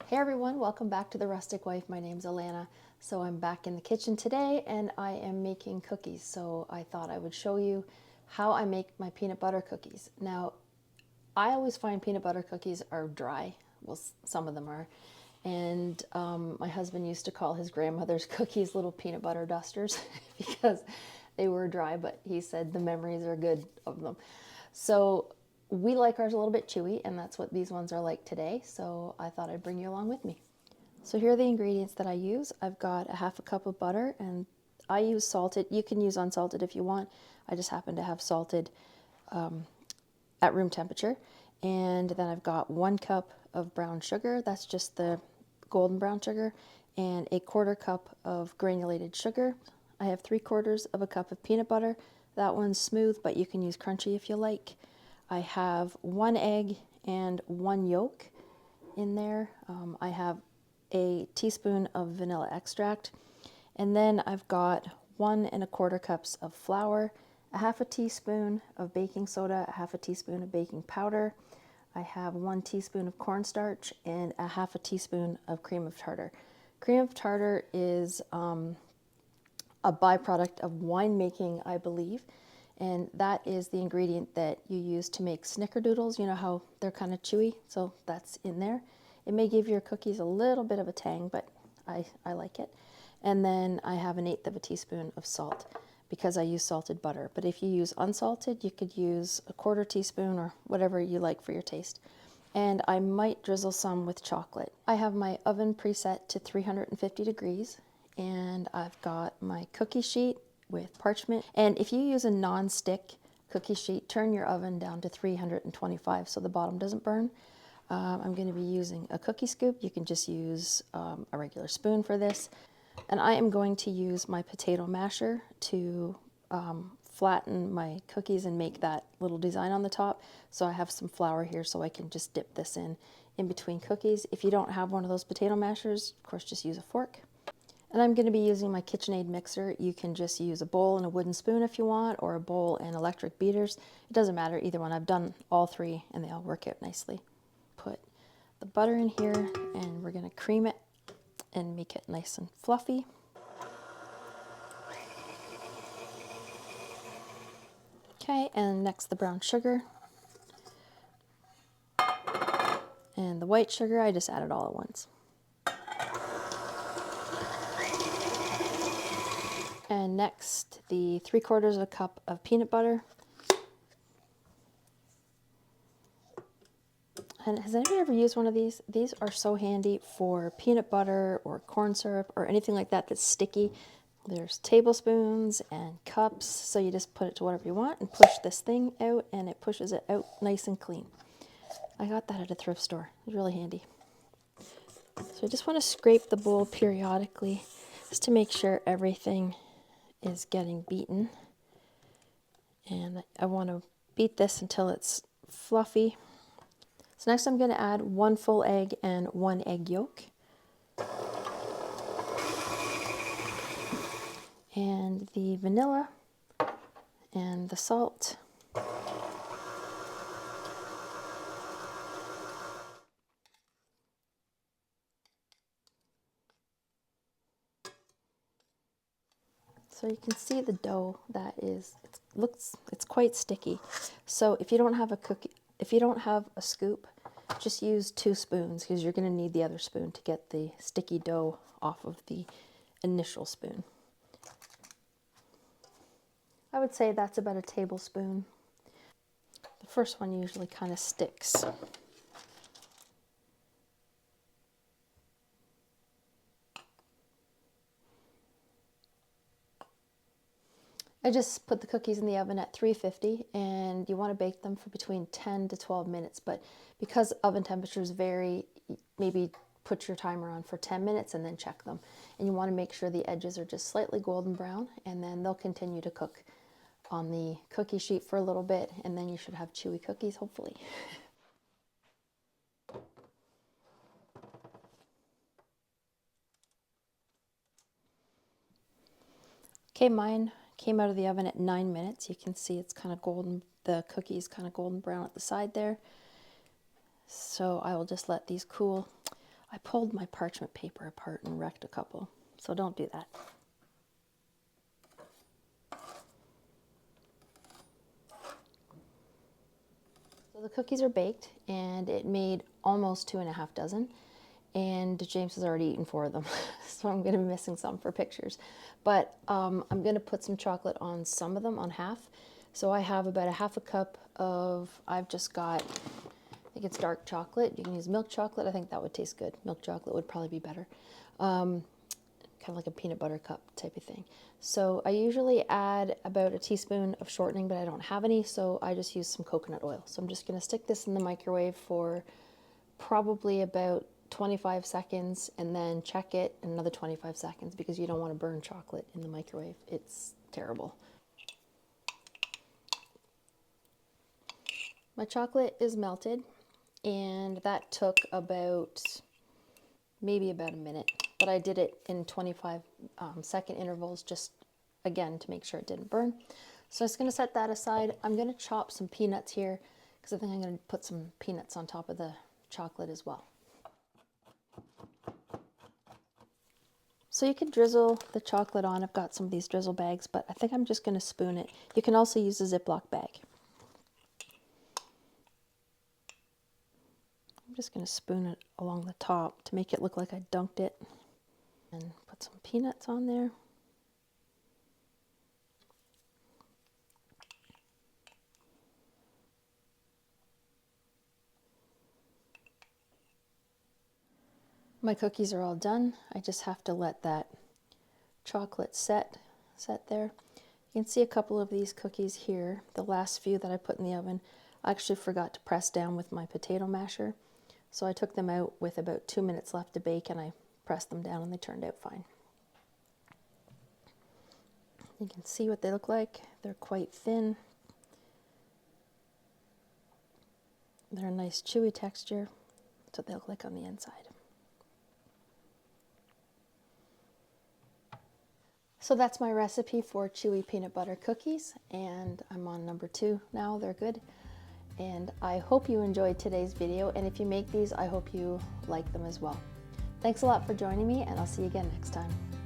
Hey everyone, welcome back to The Rustic Wife. My name's Alana. So I'm back in the kitchen today and I am making cookies. So I thought I would show you how I make my peanut butter cookies. Now, I always find peanut butter cookies are dry. Well, some of them are. And my husband used to call his grandmother's cookies little peanut butter dusters because they were dry, but he said the memories are good of them. So we like ours a little bit chewy, and that's what these ones are like today. So I thought I'd bring you along with me. So here are the ingredients that I use. I've got a half a cup of butter, and I use salted. You can use unsalted if you want. I just happen to have salted at room temperature. And then I've got 1 cup of brown sugar. That's just the golden brown sugar, and a 1/4 cup of granulated sugar. I have 3/4 of a cup of peanut butter. That one's smooth, but you can use crunchy if you like. I have 1 egg and 1 yolk in there. I have a teaspoon of vanilla extract, and then I've got 1 1/4 cups of flour, a half a teaspoon of baking soda, a half a teaspoon of baking powder. I have 1 teaspoon of cornstarch and a half a teaspoon of cream of tartar. Cream of tartar is a byproduct of winemaking, I believe, and that is the ingredient that you use to make snickerdoodles. You know how they're kind of chewy, so that's in there. It may give your cookies a little bit of a tang, but I like it. And then I have 1/8 of a teaspoon of salt because I use salted butter. But if you use unsalted, you could use a 1/4 teaspoon or whatever you like for your taste. And I might drizzle some with chocolate. I have my oven preset to 350 degrees, and I've got my cookie sheet with parchment. And if you use a non-stick cookie sheet, turn your oven down to 325 so the bottom doesn't burn. I'm going to be using a cookie scoop. You can just use a regular spoon for this. And I am going to use my potato masher to flatten my cookies and make that little design on the top. So I have some flour here so I can just dip this in between cookies. If you don't have one of those potato mashers, of course, just use a fork. And I'm going to be using my KitchenAid mixer. You can just use a bowl and a wooden spoon if you want, or a bowl and electric beaters. It doesn't matter, either one. I've done all three and they all work out nicely. Put the butter in here and we're going to cream it and make it nice and fluffy. Okay, and next the brown sugar. And the white sugar, I just add it all at once. And next, the 3/4 of a cup of peanut butter. And has anybody ever used one of these? These are so handy for peanut butter or corn syrup or anything like that that's sticky. There's tablespoons and cups, so you just put it to whatever you want and push this thing out, and it pushes it out nice and clean. I got that at a thrift store. It's really handy. So I just want to scrape the bowl periodically just to make sure everything is getting beaten. And I want to beat this until it's fluffy. So next I'm going to add 1 full egg and 1 egg yolk. And the vanilla and the salt. So you can see the dough that is, it's quite sticky. So if you don't have a scoop, just use 2 spoons because you're going to need the other spoon to get the sticky dough off of the initial spoon. I would say that's about a tablespoon. The first one usually kind of sticks. I just put the cookies in the oven at 350, and you want to bake them for between 10 to 12 minutes. But because oven temperatures vary, maybe put your timer on for 10 minutes and then check them. And you want to make sure the edges are just slightly golden brown, and then they'll continue to cook on the cookie sheet for a little bit, and then you should have chewy cookies, hopefully. Okay, mine came out of the oven at 9 minutes. You can see it's kind of golden, the cookie is kind of golden brown at the side there. So I will just let these cool. I pulled my parchment paper apart and wrecked a couple, so don't do that. So the cookies are baked, and it made almost 2.5 dozen, and James has already eaten 4 of them, so I'm going to be missing some for pictures. But I'm going to put some chocolate on some of them, on half. So I have about a half a cup of, I've just got, I think it's dark chocolate. You can use milk chocolate. I think that would taste good. Milk chocolate would probably be better. Kind of like a peanut butter cup type of thing. So I usually add about a teaspoon of shortening, but I don't have any, so I just use some coconut oil. So I'm just going to stick this in the microwave for probably about 25 seconds and then check it in another 25 seconds because you don't want to burn chocolate in the microwave. It's terrible. My chocolate is melted, and that took maybe about a minute, but I did it in 25-second intervals, just again to make sure it didn't burn. So I'm just going to set that aside. I'm going to chop some peanuts here because I think I'm going to put some peanuts on top of the chocolate as well. So you can drizzle the chocolate on. I've got some of these drizzle bags, but I think I'm just going to spoon it. You can also use a Ziploc bag. I'm just going to spoon it along the top to make it look like I dunked it. And put some peanuts on there. My cookies are all done. I just have to let that chocolate set there. You can see a couple of these cookies here. The last few that I put in the oven, I actually forgot to press down with my potato masher. So I took them out with about 2 minutes left to bake, and I pressed them down and they turned out fine. You can see what they look like. They're quite thin. They're a nice chewy texture. That's what they look like on the inside. So that's my recipe for chewy peanut butter cookies, and I'm on number 2 now. They're good. And I hope you enjoyed today's video, and if you make these, I hope you like them as well. Thanks a lot for joining me, and I'll see you again next time.